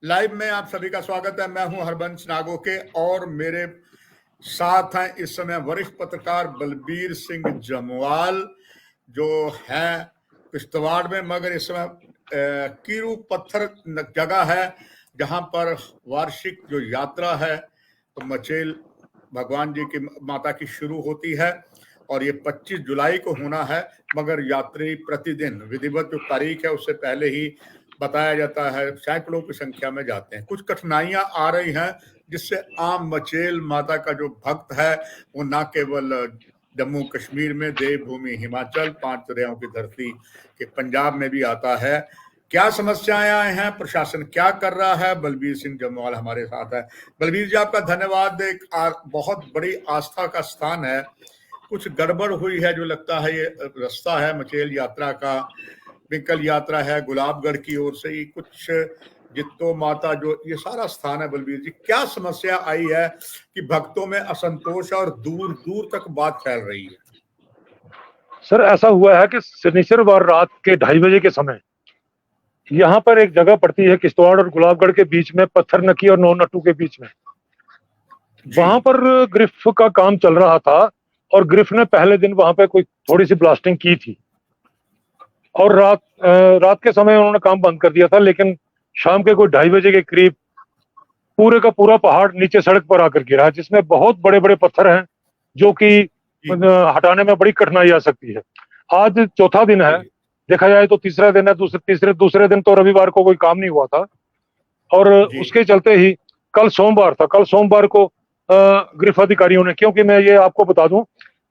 Live में आप सभी का स्वागत है। मैं हूं हरबंश नागोके और मेरे साथ हैं इस समय वरिष्ठ पत्रकार बलबीर सिंह जमवाल जो है किश्तवाड़ में, मगर इस समय कीरू पत्थर जगह है जहां पर वार्षिक जो यात्रा है तो मचेल भगवान जी की माता की शुरू होती है और ये 25 जुलाई को होना है। मगर यात्री प्रतिदिन विधिवत जो तारीख है उससे पहले ही बताया जाता है, सैकड़ों की संख्या में जाते हैं। कुछ कठिनाइयां आ रही हैं जिससे आम मचेल माता का जो भक्त है वो न केवल जम्मू कश्मीर में देवभूमि हिमाचल, 5 दरियाओं की धरती के पंजाब में भी आता है। क्या समस्याएं आए हैं, प्रशासन क्या कर रहा है, बलबीर सिंह जमवाल हमारे साथ है। बलबीर जी, आपका धन्यवाद। एक बहुत बड़ी आस्था का स्थान है, कुछ गड़बड़ हुई है जो लगता है। ये रास्ता है मचेल यात्रा का, पिंकल यात्रा है गुलाबगढ़ की ओर से, कुछ जित्तो माता जो ये सारा स्थान है। बलबीर जी, क्या समस्या आई है कि भक्तों में असंतोष और दूर दूर तक बात फैल रही है? सर, ऐसा हुआ है कि शनिचरवार रात के 2:30 बजे के समय यहाँ पर एक जगह पड़ती है किश्तवाड़ और गुलाबगढ़ के बीच में, पत्थर नकी और नौनट्टू के बीच में। वहां पर ग्रिफ का काम चल रहा था और ग्रिफ ने पहले दिन वहां पे कोई थोड़ी सी ब्लास्टिंग की थी और रात के समय उन्होंने काम बंद कर दिया था। लेकिन शाम के कोई 2:30 बजे के करीब पूरे का पूरा पहाड़ नीचे सड़क पर आकर गिरा, जिसमें बहुत बड़े बड़े पत्थर हैं जो कि हटाने में बड़ी कठिनाई आ सकती है। आज चौथा दिन है, देखा जाए तो तीसरा दिन है। दूसरे दिन तो रविवार को कोई काम नहीं हुआ था और उसके चलते ही कल सोमवार था। कल सोमवार को ग्रिफ अधिकारियों ने, क्योंकि मैं ये आपको बता दूं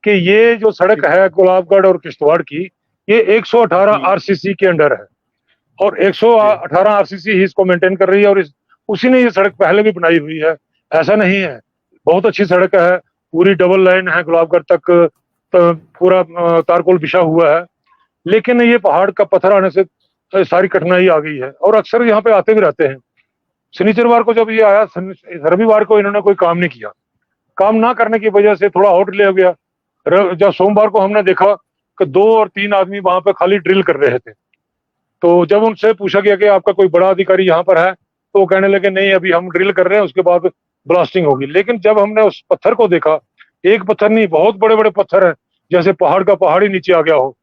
कि ये जो सड़क है गुलाबगढ़ और किश्तवाड़ की, ये 118 आरसीसी के अंडर है और 118 आरसीसी ही इसको मेंटेन कर रही है और उसी ने ये सड़क पहले भी बनाई हुई है। ऐसा नहीं है, बहुत अच्छी सड़क है, पूरी डबल लाइन है, गुलाबगढ़ तक पूरा तारकोल बिछा हुआ है। लेकिन ये पहाड़ का पत्थर आने से सारी कठिनाई आ गई है और अक्सर यहाँ पे आते भी रहते हैं। शनिचरवार को जब ये आया, रविवार को इन्होंने कोई काम नहीं किया। काम ना करने की वजह से थोड़ा और डिले हो गया। जब सोमवार को हमने देखा कि 2 और 3 आदमी वहां पे खाली ड्रिल कर रहे थे, तो जब उनसे पूछा गया कि आपका कोई बड़ा अधिकारी यहाँ पर है, तो वो कहने लगे नहीं, अभी हम ड्रिल कर रहे हैं, उसके बाद ब्लास्टिंग होगी। लेकिन जब हमने उस पत्थर को देखा, एक पत्थर नहीं, बहुत बड़े बड़े पत्थर है, जैसे पहाड़ का पहाड़ ही नीचे आ गया हो।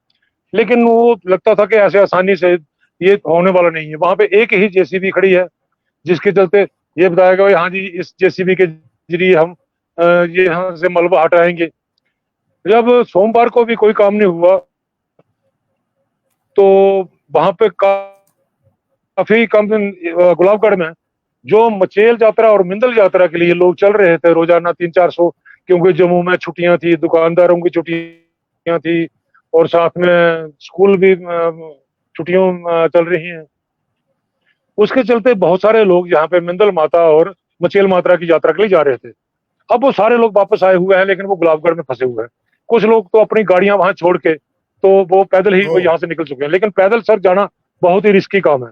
लेकिन वो लगता था कि ऐसे आसानी से ये होने वाला नहीं है। वहां पे एक ही जेसीबी खड़ी है, जिसके चलते ये बताया गया हाँ जी, इस जेसीबी के जरिए हम ये यहाँ से मलबा हटाएंगे। जब सोमवार को भी कोई काम नहीं हुआ तो वहां पे काफी कम दिन गुलाबगढ़ में जो मचेल यात्रा और मिंदल यात्रा के लिए लोग चल रहे थे रोजाना 300-400, क्योंकि जम्मू में छुट्टियां थी, दुकानदारों की छुट्टियां थी और साथ में स्कूल भी छुट्टियों चल रही हैं। उसके चलते बहुत सारे लोग यहाँ पे मिंदल माता और मचेल माता की यात्रा के लिए जा रहे थे। अब वो सारे लोग वापस आए हुए हैं, लेकिन वो गुलाबगढ़ में फंसे हुए हैं। कुछ लोग तो अपनी गाड़ियां वहां छोड़ के तो वो पैदल ही यहाँ से निकल चुके हैं। लेकिन पैदल सर जाना बहुत ही रिस्की काम है।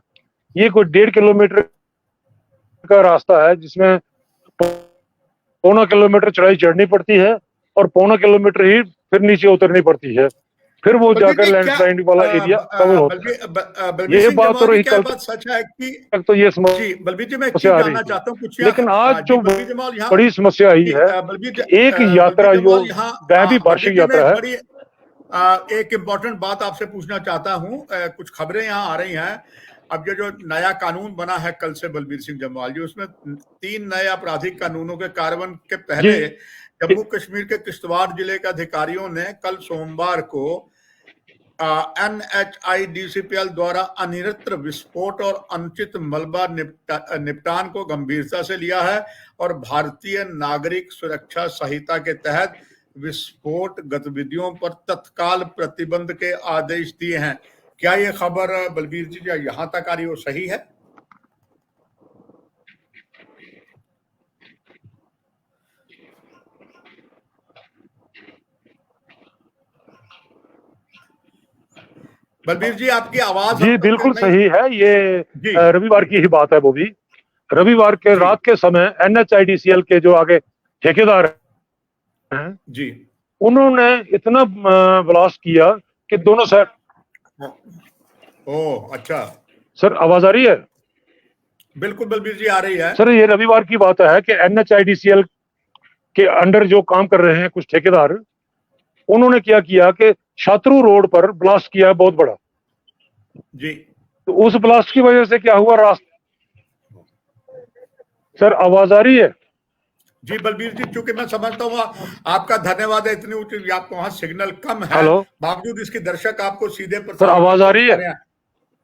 ये कोई 1.5 किलोमीटर का रास्ता है जिसमें 1.25 किलोमीटर चढ़ाई चढ़नी पड़ती है और 1.25 किलोमीटर ही फिर नीचे उतरनी पड़ती है, फिर वो जाकर लैंडस्लाइड वाला एरिया कवर होता है। ये बात तो रही कल सच है कि तो ये बलबीर जी, मैं एक चीज जानना चाहता हूँ कुछ। लेकिन आज जो बड़ी समस्या आई है, एक यात्रा जो दैवी वार्षिक यात्रा है। एक इम्पोर्टेंट बात आपसे पूछना चाहता हूँ। कुछ खबरें यहाँ आ रही हैं, अब ये जो नया कानून बना है कल से बलबीर सिंह जमवाल जी, उसमें 3 नए आपराधिक कानूनों के कार्यान्वयन के पहले जम्मू कश्मीर के किश्तवाड़ जिले के अधिकारियों ने कल सोमवार को NHIDCPL द्वारा अनियंत्रित विस्फोट और अनुचित मलबा निपटान को गंभीरता से लिया है और भारतीय नागरिक सुरक्षा संहिता के तहत विस्फोट गतिविधियों पर तत्काल प्रतिबंध के आदेश दिए हैं। क्या ये खबर बलबीर जी यहाँ तक आ रही हो सही है? बलबीर जी, आपकी आवाज जी बिल्कुल सही है। ये रविवार की ही बात है। वो भी रविवार के रात के समय NHIDCL के जो आगे ठेकेदार हैं जी, उन्होंने इतना ब्लास्ट किया कि दोनों साइड। ओह अच्छा सर, आवाज आ रही है? बिल्कुल बलबीर जी, आ रही है। सर ये रविवार की बात है कि NHIDCL के अंडर जो काम कर रहे हैं कुछ ठेकेदार, उन्होंने क्या किया कि छात्रू रोड पर ब्लास्ट किया बहुत बड़ा। जी तो उस ब्लास्ट की वजह से क्या हुआ, रास्ता, सर आवाज आ रही है? जी बलबीर जी, चूंकि मैं समझता हूँ आपका धन्यवाद है, इतनी ऊंची आपको वहां सिग्नल कम है, हेलो बावजूद इसके दर्शक आपको सीधे सर, आवाज आ प्रसारण रही कर है? रहे हैं।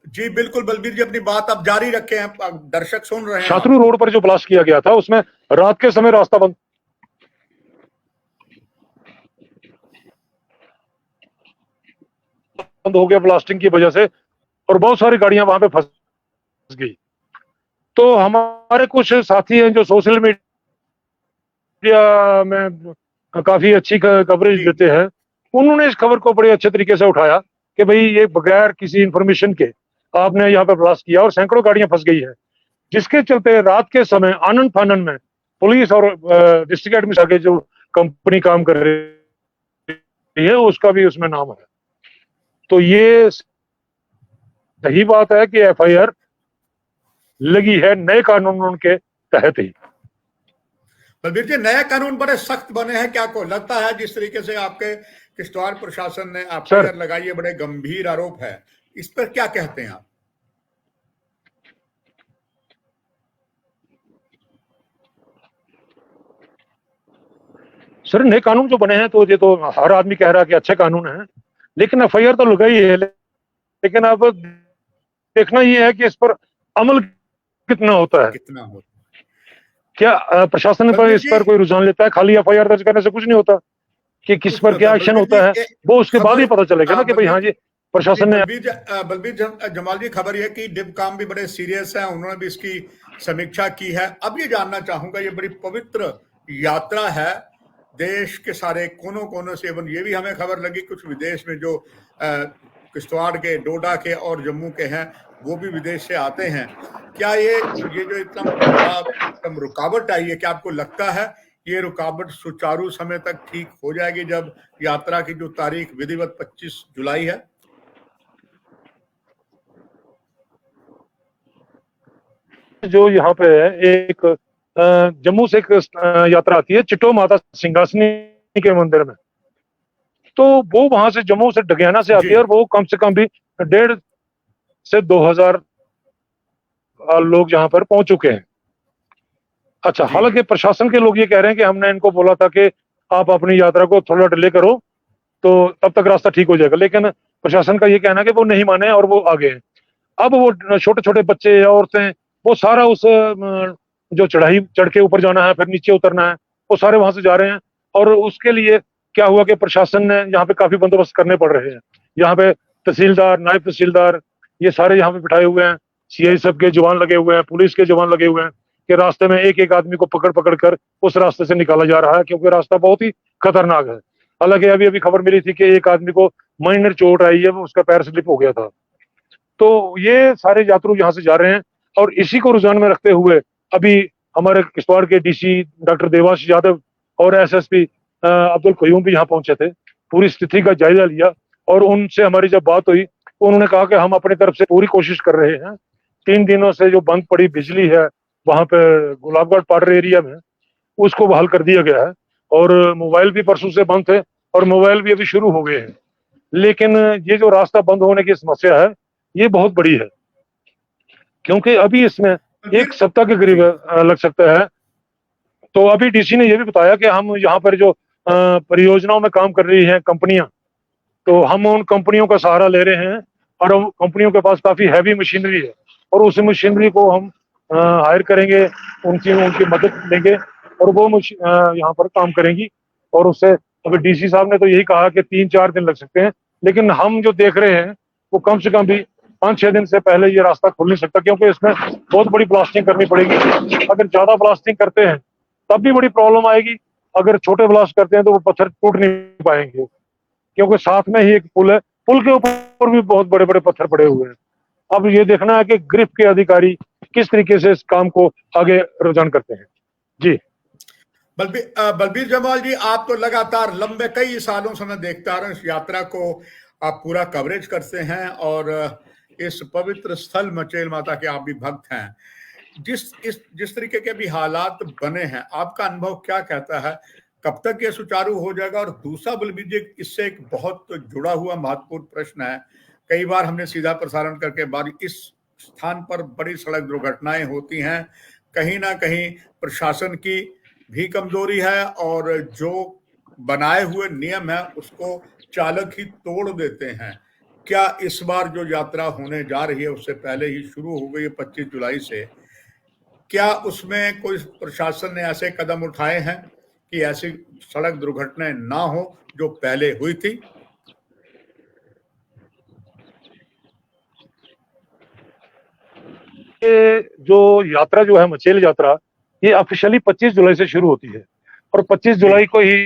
जी बिल्कुल बलबीर जी, अपनी बात आप जारी रखे हैं, दर्शक सुन रहे हैं छात्रू आपको। रोड पर जो ब्लास्ट किया गया था उसमें रात के समय रास्ता बंद हो गया ब्लास्टिंग की वजह से, और बहुत सारी गाड़ियां वहां पे फंस गई। तो हमारे कुछ साथी हैं जो सोशल मीडिया में काफी अच्छी कवरेज जी देते हैं, उन्होंने इस खबर को बड़े अच्छे तरीके से उठाया कि भाई ये बगैर किसी इंफॉर्मेशन के आपने यहाँ पे ब्लास्ट किया और सैकड़ों गाड़ियां फंस गई है, जिसके चलते रात के समय आनन फानन में पुलिस और डिस्ट्रिक्ट एडमिनिस्ट्रेशन जो कंपनी काम कर रही है उसका भी उसमें नाम है। तो ये सही बात है कि FIR लगी है नए कानून के तहत ही। बलबीर जी, नए कानून बड़े सख्त बने हैं, क्या को लगता है जिस तरीके से आपके किश्तवाड़ प्रशासन ने सर FIR लगाई है, बड़े गंभीर आरोप है, इस पर क्या कहते हैं आप? सर नए कानून जो बने हैं तो ये तो हर आदमी कह रहा है कि अच्छे कानून है, लेकिन FIR तो लगाई है, लेकिन अब देखना ये है कि इस पर अमल कितना होता है। कितना हो क्या प्रशासन पर बलबीर इस जी, पर कोई रुझान लेता है? खाली FIR दर्ज करने से कुछ नहीं होता कि किस कुछ नहीं पर होता क्या एक्शन बलबीर जी। होता है, वो उसके बाद खबर ही पता चलेगा ना कि भाई हाँ बलबीर जी जी, प्रशासन ने। बलबीर जमाल जी, खबर यह कि डिबकाम भी बड़े सीरियस है, उन्होंने भी इसकी समीक्षा की है। अब ये जानना चाहूंगा, ये बड़ी पवित्र यात्रा है, देश के सारे कोनों कोनों से, एवं ये भी हमें खबर लगी कुछ विदेश में जो किश्तवाड़ के, डोडा के और जम्मू के हैं, वो भी विदेश से आते हैं। क्या ये जो इतना बड़ा रुकावट आई है, क्या आपको लगता है ये रुकावट सुचारू समय तक ठीक हो जाएगी, जब यात्रा की जो तारीख विधिवत 25 जुलाई है? जो यहाँ पे है एक जम्मू से एक यात्रा आती है चिट्टो माता सिंहासनी के मंदिर में, तो वो वहां से जम्मू से डगियाना से आती जी है और वो कम से कम भी 1.5 से 2,000 लोग यहाँ पर पहुंच चुके हैं। अच्छा, जी हालांकि प्रशासन के लोग ये कह रहे हैं कि हमने इनको बोला था कि आप अपनी यात्रा को थोड़ा डिले करो तो तब तक रास्ता ठीक हो जाएगा, लेकिन प्रशासन का ये कहना है कि वो नहीं माने और वो आगे हैं। अब वो छोटे छोटे बच्चे औरतें, वो सारा उस जो चढ़ाई चढ़ के ऊपर जाना है फिर नीचे उतरना है, वो सारे वहां से जा रहे हैं। और उसके लिए क्या हुआ कि प्रशासन ने यहाँ पे काफी बंदोबस्त करने पड़ रहे हैं। यहाँ पे तहसीलदार, नायब तहसीलदार, ये सारे यहाँ पे बिठाए हुए हैं, CI के जवान लगे हुए हैं, पुलिस के जवान लगे हुए हैं कि रास्ते में एक एक आदमी को पकड़ पकड़ कर उस रास्ते से निकाला जा रहा है, क्योंकि रास्ता बहुत ही खतरनाक है। हालांकि अभी अभी खबर मिली थी कि एक आदमी को माइनर चोट आई है, उसका पैर स्लिप हो गया था। तो ये सारे यात्रु यहाँ से जा रहे हैं और इसी को रुझान में रखते हुए अभी हमारे किश्तवाड़ के DC डॉक्टर देवाशीष यादव और SSP अब्दुल कयूम भी यहाँ पहुंचे थे, पूरी स्थिति का जायजा लिया और उनसे हमारी जब बात हुई तो उन्होंने कहा कि हम अपनी तरफ से पूरी कोशिश कर रहे हैं। 3 दिनों से जो बंद पड़ी बिजली है वहां पे गुलाबगढ़ पाडर एरिया में, उसको बहाल कर दिया गया है और मोबाइल भी परसों से बंद थे और मोबाइल भी अभी शुरू हो गए हैं। लेकिन ये जो रास्ता बंद होने की समस्या है ये बहुत बड़ी है, क्योंकि अभी इसमें बलबीर 1 सप्ताह के जी करीब लग सकता है। तो अभी DC ने ये भी बताया कि हम यहाँ पर जो परियोजनाओं में काम कर रही हैं कंपनियां, तो हम उन कंपनियों का सहारा ले रहे हैं और उन कंपनियों के पास काफी हैवी मशीनरी है और उस मशीनरी को हम हायर करेंगे, उनकी उनकी मदद लेंगे और वो यहाँ पर काम करेंगी। और उससे अभी DC साहब ने तो यही कहा कि 3-4 दिन लग सकते हैं, लेकिन हम जो देख रहे हैं वो कम से कम भी 5-6 दिन से पहले ये रास्ता खुल नहीं सकता, क्योंकि इसमें बहुत बड़ी ब्लास्टिंग करनी पड़ेगी। अगर ज्यादा ब्लास्टिंग करते हैं तब भी बड़ी प्रॉब्लम आएगी, अगर छोटे ब्लास्ट करते हैं तो वो पत्थर टूट नहीं पाएंगे, क्योंकि साथ में ही एक पुल है, पुल के ऊपर भी बहुत बड़े बड़े पत्थर पड़े हुए हैं। अब ये देखना है कि ग्रिप के अधिकारी किस तरीके से इस काम को आगे रुझान करते हैं। जी बलबीर जमाल जी, आप तो लगातार लंबे कई सालों से मैं देखता आ रहा हूँ इस यात्रा को, आप पूरा कवरेज करते हैं और इस पवित्र स्थल मचेल माता के आप भी भक्त हैं। जिस तरीके के भी हालात बने हैं, आपका अनुभव क्या कहता है, कब तक ये सुचारू हो जाएगा? और दूसरा बलबीर जी, इससे एक बहुत जुड़ा हुआ महत्वपूर्ण प्रश्न है। कई बार हमने सीधा प्रसारण करके बाद इस स्थान पर बड़ी सड़क दुर्घटनाएं होती हैं, कहीं ना कहीं प्रशासन की भी कमजोरी है और जो बनाए हुए नियम है उसको चालक ही तोड़ देते हैं। क्या इस बार जो यात्रा होने जा रही है उससे पहले ही शुरू हो गई है 25 जुलाई से, क्या उसमें कोई प्रशासन ने ऐसे कदम उठाए हैं कि ऐसी सड़क दुर्घटनाएं ना हो जो पहले हुई थी? ये जो यात्रा जो है मचेल यात्रा, ये ऑफिशियली 25 जुलाई से शुरू होती है और 25 जुलाई को ही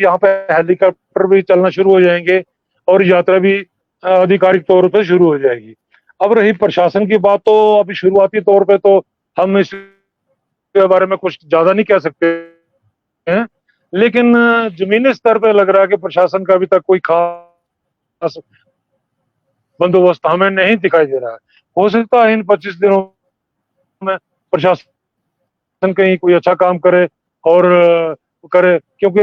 यहाँ पे हेलीकॉप्टर भी चलना शुरू हो जाएंगे और यात्रा भी आधिकारिक तौर पे शुरू हो जाएगी। अब रही प्रशासन की बात, तो अभी शुरुआती तौर पे तो हम इसके बारे में कुछ ज्यादा नहीं कह सकते हैं, लेकिन जमीनी स्तर पे लग रहा है कि प्रशासन का अभी तक कोई खास बंदोबस्त हमें नहीं दिखाई दे रहा है। हो सकता है इन 25 दिनों में प्रशासन कहीं कोई अच्छा काम करे और करे, क्योंकि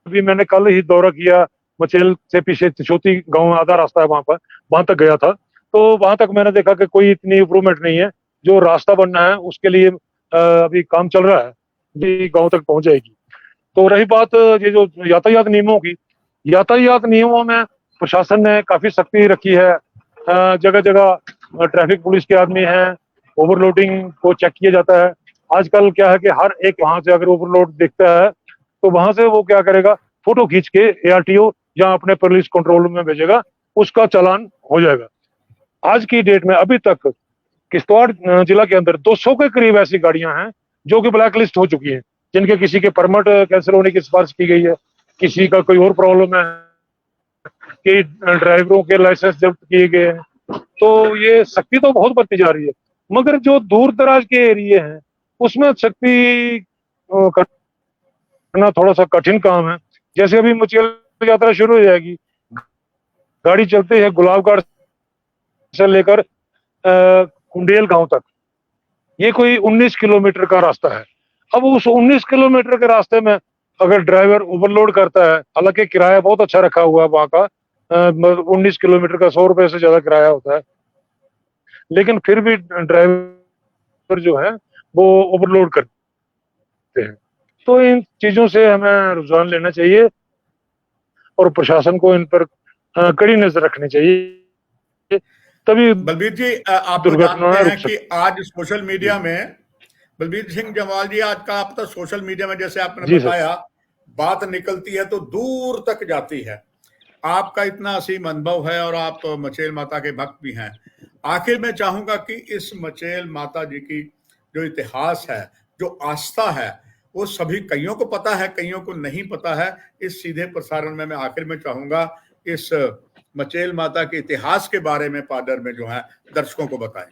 अभी मैंने कल ही दौरा किया मचेल से पीछे तिशोती गांव आधा रास्ता है वहां तक गया था, तो वहां तक मैंने देखा कि कोई इतनी इम्प्रूवमेंट नहीं है। जो रास्ता बनना है उसके लिए अभी काम चल रहा है, जी गांव तक पहुंच जाएगी। तो रही बात ये जो यातायात नियमों की, यातायात नियमों में प्रशासन ने काफी सख्ती रखी है। जगह जगह ट्रैफिक पुलिस के आदमी हैं, ओवरलोडिंग को चेक किया जाता है। आजकल क्या है कि हर एक वहां से अगर ओवरलोड देखता है तो वहां से वो क्या करेगा, फोटो खींच के ARTO या अपने पुलिस कंट्रोल रूम में भेजेगा, उसका चालान हो जाएगा। आज की डेट में अभी तक किश्तवाड़ जिला के अंदर 200 के करीब ऐसी गाड़ियां हैं जो कि ब्लैक लिस्ट हो चुकी हैं, जिनके किसी के परमिट कैंसिल होने की सिफारिश की गई है, किसी का कोई और प्रॉब्लम है, कि ड्राइवरों के लाइसेंस जब्त किए गए हैं। तो ये सख्ती तो बहुत बढ़ती जा रही है, मगर जो दूर दराज के एरिए हैं उसमें सख्ती करना थोड़ा सा कठिन काम है। जैसे अभी मुचेल यात्रा शुरू हो जाएगी, गाड़ी चलती है गुलाबगढ़ से लेकर कुंडेल गांव तक, ये कोई 19 किलोमीटर का रास्ता है। अब उस 19 किलोमीटर के रास्ते में अगर ड्राइवर ओवरलोड करता है, हालांकि किराया बहुत अच्छा रखा हुआ है वहां का, 19 किलोमीटर का 100 रुपए से ज्यादा किराया होता है, लेकिन फिर भी ड्राइवर जो है वो ओवरलोड करते हैं। तो इन चीजों से हमें रुझान लेना चाहिए और प्रशासन को इन पर कड़ी नजर रखनी चाहिए, तभी बलबीर जी, आप तो जानते हैं कि आज सोशल मीडिया में बलबीर सिंह जमवाल जी, आज का आप तो सोशल मीडिया में जैसे आपने बताया, बात निकलती है तो दूर तक जाती है। आपका इतना असीम अनुभव है और आप मचेल माता के भक्त भी हैं। आखिर मैं चाहूंगा कि इस मचेल माता जी की जो इतिहास है, जो आस्था है, वो सभी कईयों को पता है, कईयों को नहीं पता है। इस सीधे प्रसारण में मैं आखिर में चाहूंगा इस मचेल माता के इतिहास के बारे में पादर में जो है दर्शकों को बताएं।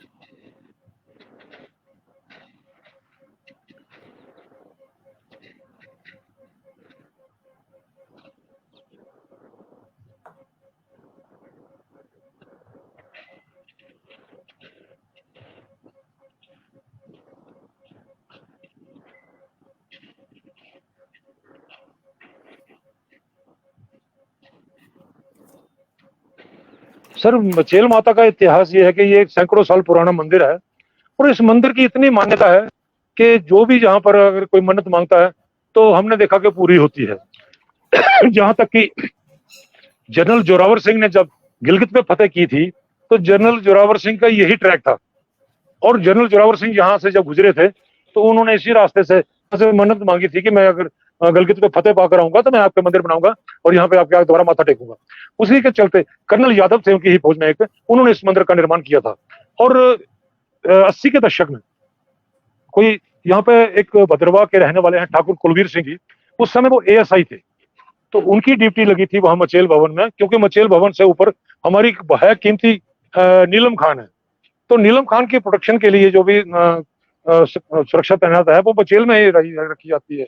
सर, मचेल माता का इतिहास ये है कि ये एक सैकड़ों साल पुराना मंदिर है और इस मंदिर की इतनी मान्यता है कि जो भी यहाँ पर अगर कोई मन्नत मांगता है तो हमने देखा कि पूरी होती है। जहां तक कि जनरल जोरावर सिंह ने जब गिलगित पे फतेह की थी तो जनरल जोरावर सिंह का यही ट्रैक था, और जनरल जोरावर सिंह यहाँ से जब गुजरे थे तो उन्होंने इसी रास्ते से मन्नत मांगी थी कि मैं अगर गिलगित पे फतेह पाकर आऊंगा तो मैं आपके मंदिर बनाऊंगा और यहाँ पे आपके दोबारा माथा टेकूंगा। उसी के चलते कर्नल यादव थे उनकी ही फौज में एक, उन्होंने इस मंदिर का निर्माण किया था। और 80 के दशक में कोई यहाँ पे एक भद्रवाह के रहने वाले हैं ठाकुर कुलवीर सिंह जी, उस समय वो ASI थे, तो उनकी ड्यूटी लगी थी वहां मचेल भवन में, क्योंकि मचेल भवन से ऊपर हमारी है कीमती नीलम खान है। तो नीलम खान की प्रोटेक्शन के लिए जो भी सुरक्षा तैनात है वो मचेल में ही रखी जाती है।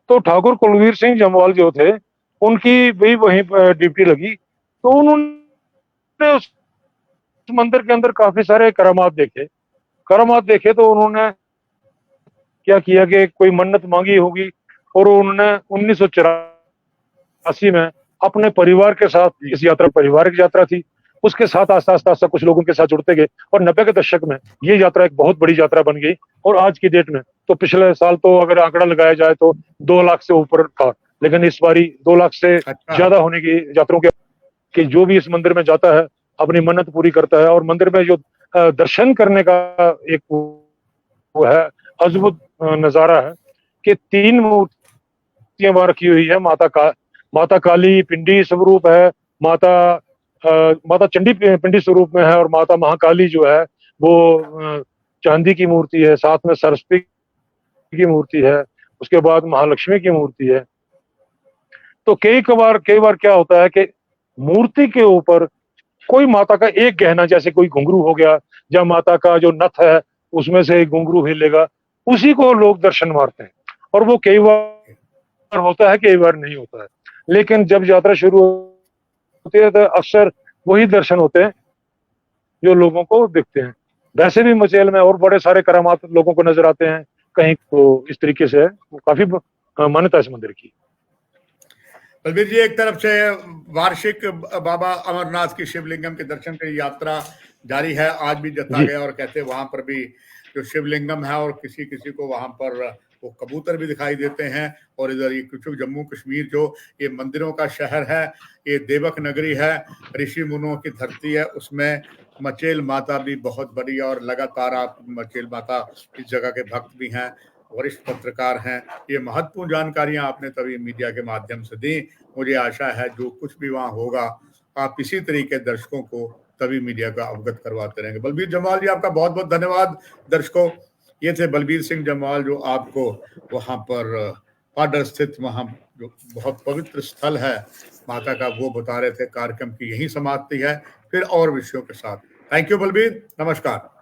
तो ठाकुर कुलवीर सिंह जमवाल जो थे उनकी भी वहीं ड्यूटी लगी, तो उन्होंने उस मंदिर के अंदर काफी सारे करामात देखे। करामात देखे तो उन्होंने क्या किया कि कोई मन्नत मांगी होगी और उन्होंने 1984 में अपने परिवार के साथ इस यात्रा, पारिवारिक यात्रा थी, उसके साथ आस्ता आस्ता आस्ता कुछ लोगों के साथ जुड़ते गए और 90 के दशक में ये यात्रा एक बहुत बड़ी यात्रा बन गई। और आज की डेट में तो पिछले साल तो अगर आंकड़ा लगाया जाए तो 2 लाख से ऊपर था, लेकिन इस बारी 2 लाख से अच्छा। ज्यादा होने की यात्रियों के कि जो भी इस मंदिर में जाता है अपनी मन्नत पूरी करता है। और मंदिर में जो दर्शन करने का एक वो है अद्भुत नजारा है कि 3 मूर्तियां वहां रखी हुई है। माता काली पिंडी स्वरूप है, माता चंडी पिंडी स्वरूप में है, और माता महाकाली जो है वो चांदी की मूर्ति है, साथ में सरस्वती की मूर्ति है, उसके बाद महालक्ष्मी की मूर्ति है। तो कई बार क्या होता है कि मूर्ति के ऊपर कोई माता का एक गहना, जैसे कोई घुंघरू हो गया या माता का जो नथ है उसमें से एक घुंघरू हिलेगा, उसी को लोग दर्शन मारते हैं। और वो कई बार होता है, कई बार नहीं होता है। लेकिन जब यात्रा शुरू होती है तो अक्सर वही दर्शन होते हैं जो लोगों को दिखते हैं। वैसे भी मचेल में और बड़े सारे करामात लोगों को नजर आते हैं कहीं, तो इस तरीके से काफी मान्यता है इस मंदिर की। बलबीर जी, एक तरफ से वार्षिक बाबा अमरनाथ की शिवलिंगम के दर्शन की यात्रा जारी है, आज भी जता गया, और कहते हैं वहां पर भी जो शिवलिंगम है और किसी किसी को वहां पर वो कबूतर भी दिखाई देते हैं। और इधर ये कुछ जम्मू कश्मीर जो ये मंदिरों का शहर है, ये देवक नगरी है, ऋषि मुनियों की धरती है, उसमें मचेल माता भी बहुत बड़ी, और लगातार आप मचेल माता इस जगह के भक्त भी हैं, वरिष्ठ पत्रकार हैं। ये महत्वपूर्ण जानकारियां आपने तभी मीडिया के माध्यम से दी। मुझे आशा है जो कुछ भी वहां होगा आप इसी तरीके दर्शकों को तभी मीडिया का अवगत करवाते रहेंगे। बलबीर जम्वाल जी, आपका बहुत बहुत धन्यवाद। दर्शकों, ये थे बलबीर सिंह जम्वाल जो आपको वहां पर पाडर स्थित वहां जो बहुत पवित्र स्थल है माता का वो बता रहे थे। कार्यक्रम की यही समाप्ति है, फिर और विषयों के साथ। थैंक यू बलबीर, नमस्कार।